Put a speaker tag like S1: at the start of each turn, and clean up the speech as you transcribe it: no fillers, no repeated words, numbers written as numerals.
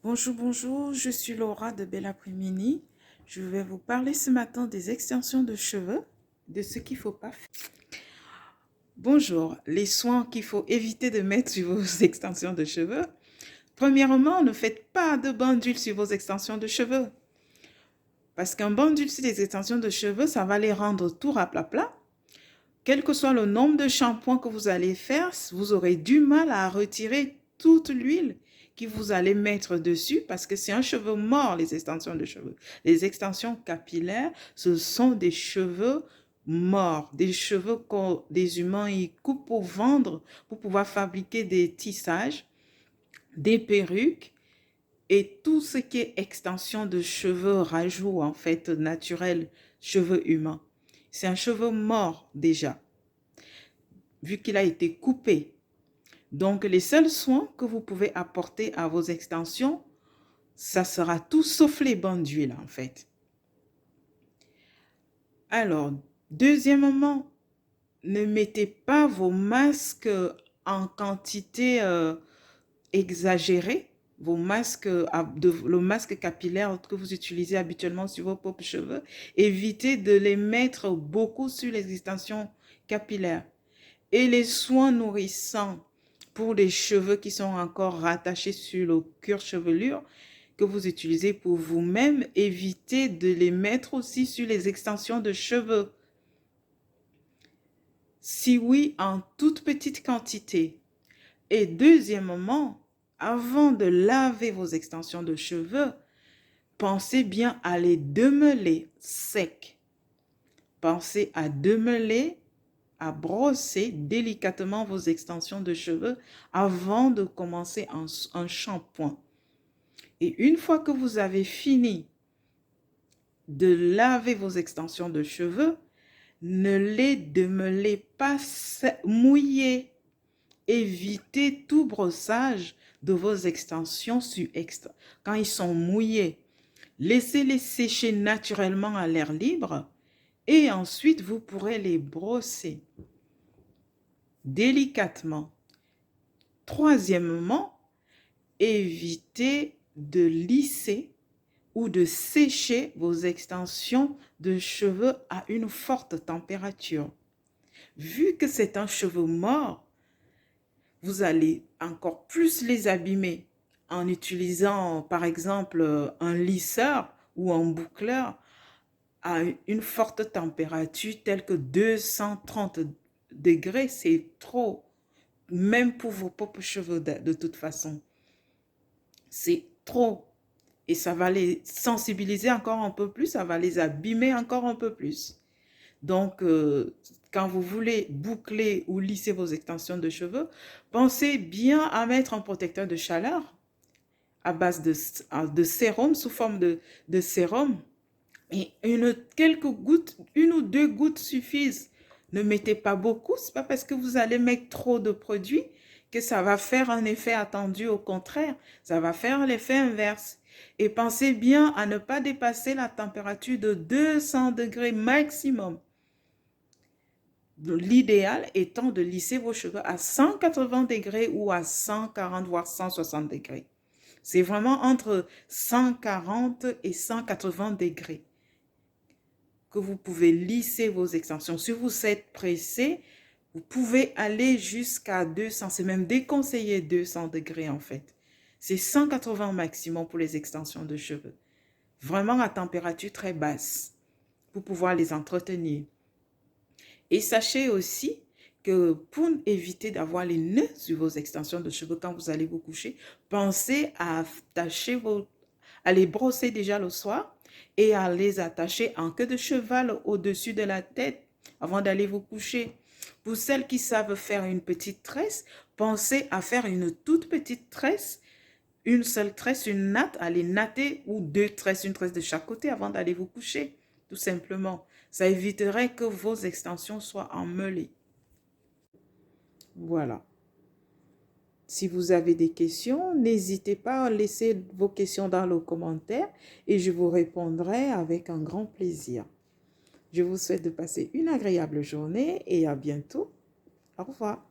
S1: Bonjour, bonjour, je suis Laura de Bella Primini. Je vais vous parler ce matin des extensions de cheveux, de ce qu'il ne faut pas faire. Bonjour, les soins qu'il faut éviter de mettre sur vos extensions de cheveux. Premièrement, ne faites pas de bain d'huile sur vos extensions de cheveux. Parce qu'un bain d'huile sur les extensions de cheveux, ça va les rendre tout raplapla. Quel que soit le nombre de shampoings que vous allez faire, vous aurez du mal à retirer toute l'huile que vous allez mettre dessus parce que c'est un cheveu mort, les extensions de cheveux. Les extensions capillaires, ce sont des cheveux morts, des cheveux que des humains ils coupent pour vendre, pour pouvoir fabriquer des tissages, des perruques et tout ce qui est extension de cheveux, rajout en fait naturel, cheveux humains. C'est un cheveu mort déjà, vu qu'il a été coupé. Donc, les seuls soins que vous pouvez apporter à vos extensions, ça sera tout sauf les bains d'huile, en fait. Alors, deuxièmement, ne mettez pas vos masques en quantité exagérée. Vos masques, le masque capillaire que vous utilisez habituellement sur vos propres cheveux, évitez de les mettre beaucoup sur les extensions capillaires. Et les soins nourrissants pour les cheveux qui sont encore rattachés sur le cuir chevelure que vous utilisez pour vous-même, évitez de les mettre aussi sur les extensions de cheveux. Si oui, en toute petite quantité. Et deuxièmement, avant de laver vos extensions de cheveux, pensez bien à les démêler secs. Pensez à démêler, à brosser délicatement vos extensions de cheveux avant de commencer un shampoing. Et une fois que vous avez fini de laver vos extensions de cheveux, ne les démêlez pas mouillées. Évitez tout brossage de vos extensions quand ils sont mouillés. Laissez-les sécher naturellement à l'air libre et ensuite vous pourrez les brosser délicatement. Troisièmement, évitez de lisser ou de sécher vos extensions de cheveux à une forte température. Vu que c'est un cheveu mort, vous allez encore plus les abîmer en utilisant par exemple un lisseur ou un boucleur à une forte température telle que 230 degrés, c'est trop. Même pour vos propres cheveux de toute façon. C'est trop. Et ça va les sensibiliser encore un peu plus, ça va les abîmer encore un peu plus. Donc, quand vous voulez boucler ou lisser vos extensions de cheveux, pensez bien à mettre un protecteur de chaleur à base de sérum, sous forme de sérum. Et quelques gouttes, une ou deux gouttes suffisent. Ne mettez pas beaucoup, ce n'est pas parce que vous allez mettre trop de produits que ça va faire un effet attendu. Au contraire, ça va faire l'effet inverse. Et pensez bien à ne pas dépasser la température de 200 degrés maximum. L'idéal étant de lisser vos cheveux à 180 degrés ou à 140 voire 160 degrés. C'est vraiment entre 140 et 180 degrés que vous pouvez lisser vos extensions. Si vous êtes pressé, vous pouvez aller jusqu'à 200, c'est même déconseillé 200 degrés en fait. C'est 180 maximum pour les extensions de cheveux. Vraiment à température très basse pour pouvoir les entretenir. Et sachez aussi que pour éviter d'avoir les nœuds sur vos extensions de cheveux quand vous allez vous coucher, pensez à les brosser déjà le soir et à les attacher en queue de cheval au-dessus de la tête avant d'aller vous coucher. Pour celles qui savent faire une petite tresse, pensez à faire une toute petite tresse, une seule tresse, une natte, à les natter ou deux tresses, une tresse de chaque côté avant d'aller vous coucher, tout simplement. Ça éviterait que vos extensions soient emmêlées. Voilà. Si vous avez des questions, n'hésitez pas à laisser vos questions dans le commentaire et je vous répondrai avec un grand plaisir. Je vous souhaite de passer une agréable journée et à bientôt. Au revoir.